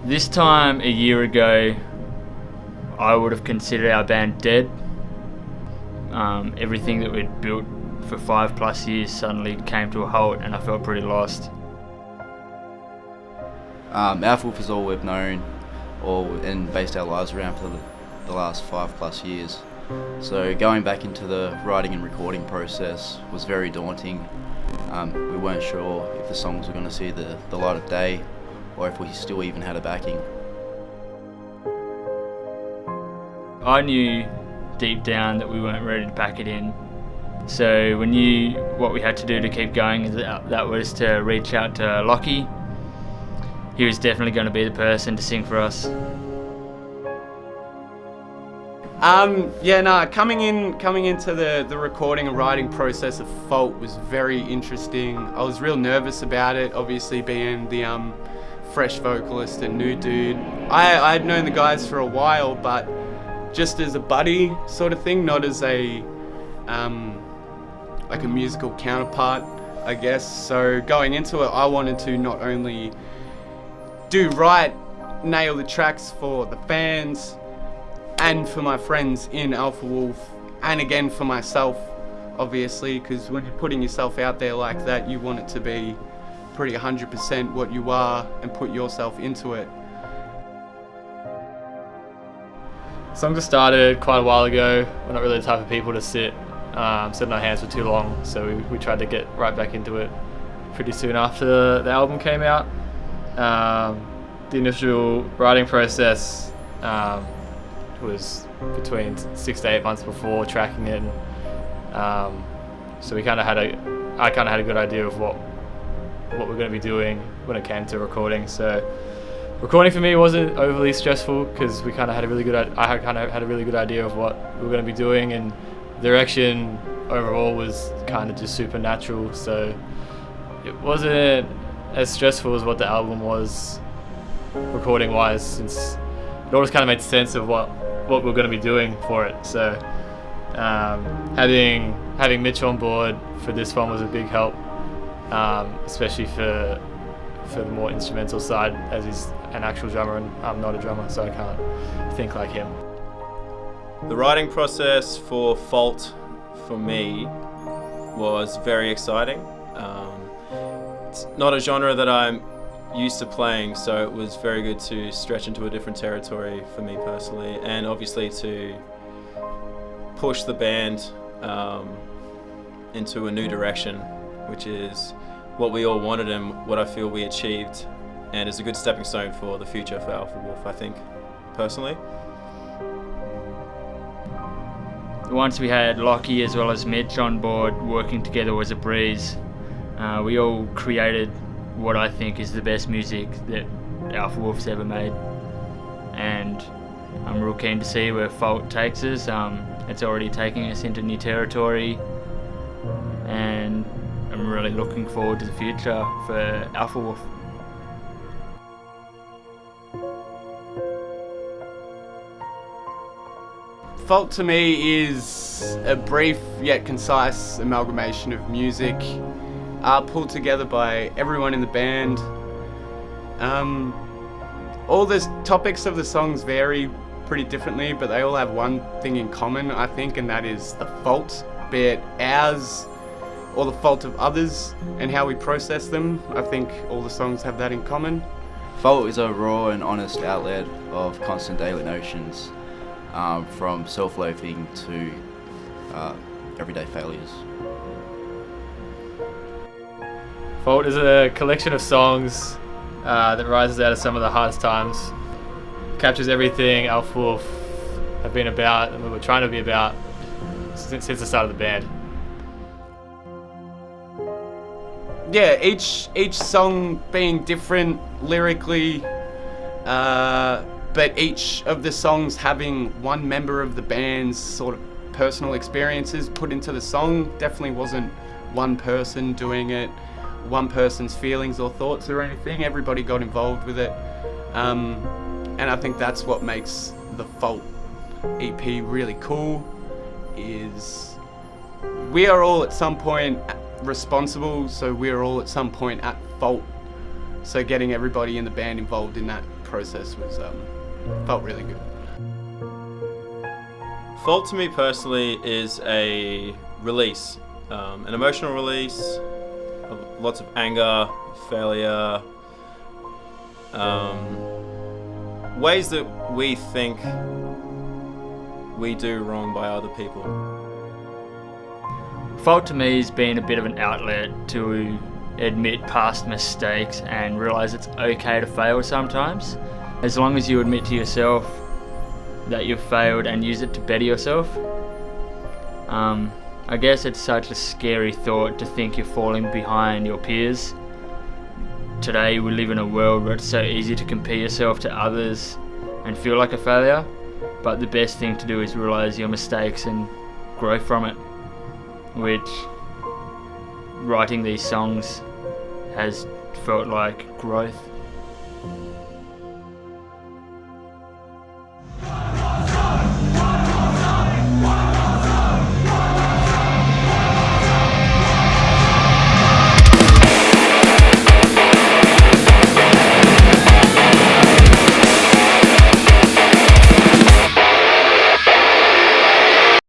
This time a year ago, I would have considered our band dead. Everything that we'd built for 5+ years suddenly came to a halt, and I felt pretty lost. Alpha Wolf is all we've known and based our lives around for the last 5+ years. So going back into the writing and recording process was very daunting. We weren't sure if the songs were going to see the light of day, or if we still even had a backing. I knew deep down that we weren't ready to pack it in. So we knew what we had to do to keep going. That was to reach out to Lockie. He was definitely going to be the person to sing for us. Coming into the recording and writing process of Fault was very interesting. I was real nervous about it, obviously being the fresh vocalist and new dude. I had known the guys for a while, but just as a buddy sort of thing, not as a like a musical counterpart, I guess. So going into it, I wanted to not only nail the tracks for the fans and for my friends in Alpha Wolf, and again for myself, obviously, because when you're putting yourself out there like that, you want it to be pretty 100% what you are and put yourself into it. Songs started quite a while ago. We're not really the type of people to sit on our hands for too long, so we tried to get right back into it pretty soon after the album came out. The initial writing process was between 6 to 8 months before tracking it. So I kind of had a good idea of what we're going to be doing when it came to recording. So recording for me wasn't overly stressful because I kind of had a really good idea of what we were going to be doing, and the direction overall was kind of just supernatural. So it wasn't as stressful as what the album was recording wise, since it all just kind of made sense of what we're going to be doing for it. So having Mitch on board for this one was a big help, especially for the more instrumental side, as he's an actual drummer and I'm not a drummer, so I can't think like him. The writing process for Fault for me was very exciting. It's not a genre that I'm used to playing, so it was very good to stretch into a different territory for me personally, and obviously to push the band into a new direction, which is what we all wanted and what I feel we achieved, and is a good stepping stone for the future for Alpha Wolf, I think, personally. Once we had Lockie as well as Mitch on board, working together was a breeze. We all created what I think is the best music that Alpha Wolf's ever made, and I'm real keen to see where Fault takes us. It's already taking us into new territory, and I'm really looking forward to the future for Alpha Wolf. Fault to me is a brief yet concise amalgamation of music pulled together by everyone in the band. All the topics of the songs vary pretty differently, but they all have one thing in common, I think, and that is the fault, be it ours or the fault of others, and how we process them. I think all the songs have that in common. Fault is a raw and honest outlet of constant daily notions, from self-loathing to everyday failures. Fault is a collection of songs that rises out of some of the hardest times, captures everything Alpha Wolf have been about and we were trying to be about since the start of the band. Yeah, each song being different lyrically, but each of the songs having one member of the band's sort of personal experiences put into the song. Definitely wasn't one person doing it, one person's feelings or thoughts or anything. Everybody got involved with it, and I think that's what makes the Fault EP really cool. Is we are all at some point responsible, so we're all at some point at fault. So getting everybody in the band involved in that process was felt really good. Fault to me personally is a release, an emotional release of lots of anger, failure, ways that we think we do wrong by other people. Fault to me has been a bit of an outlet to admit past mistakes and realise it's okay to fail sometimes. As long as you admit to yourself that you've failed and use it to better yourself. I guess it's such a scary thought to think you're falling behind your peers. Today we live in a world where it's so easy to compare yourself to others and feel like a failure, but the best thing to do is realise your mistakes and grow from it, which writing these songs has felt like growth.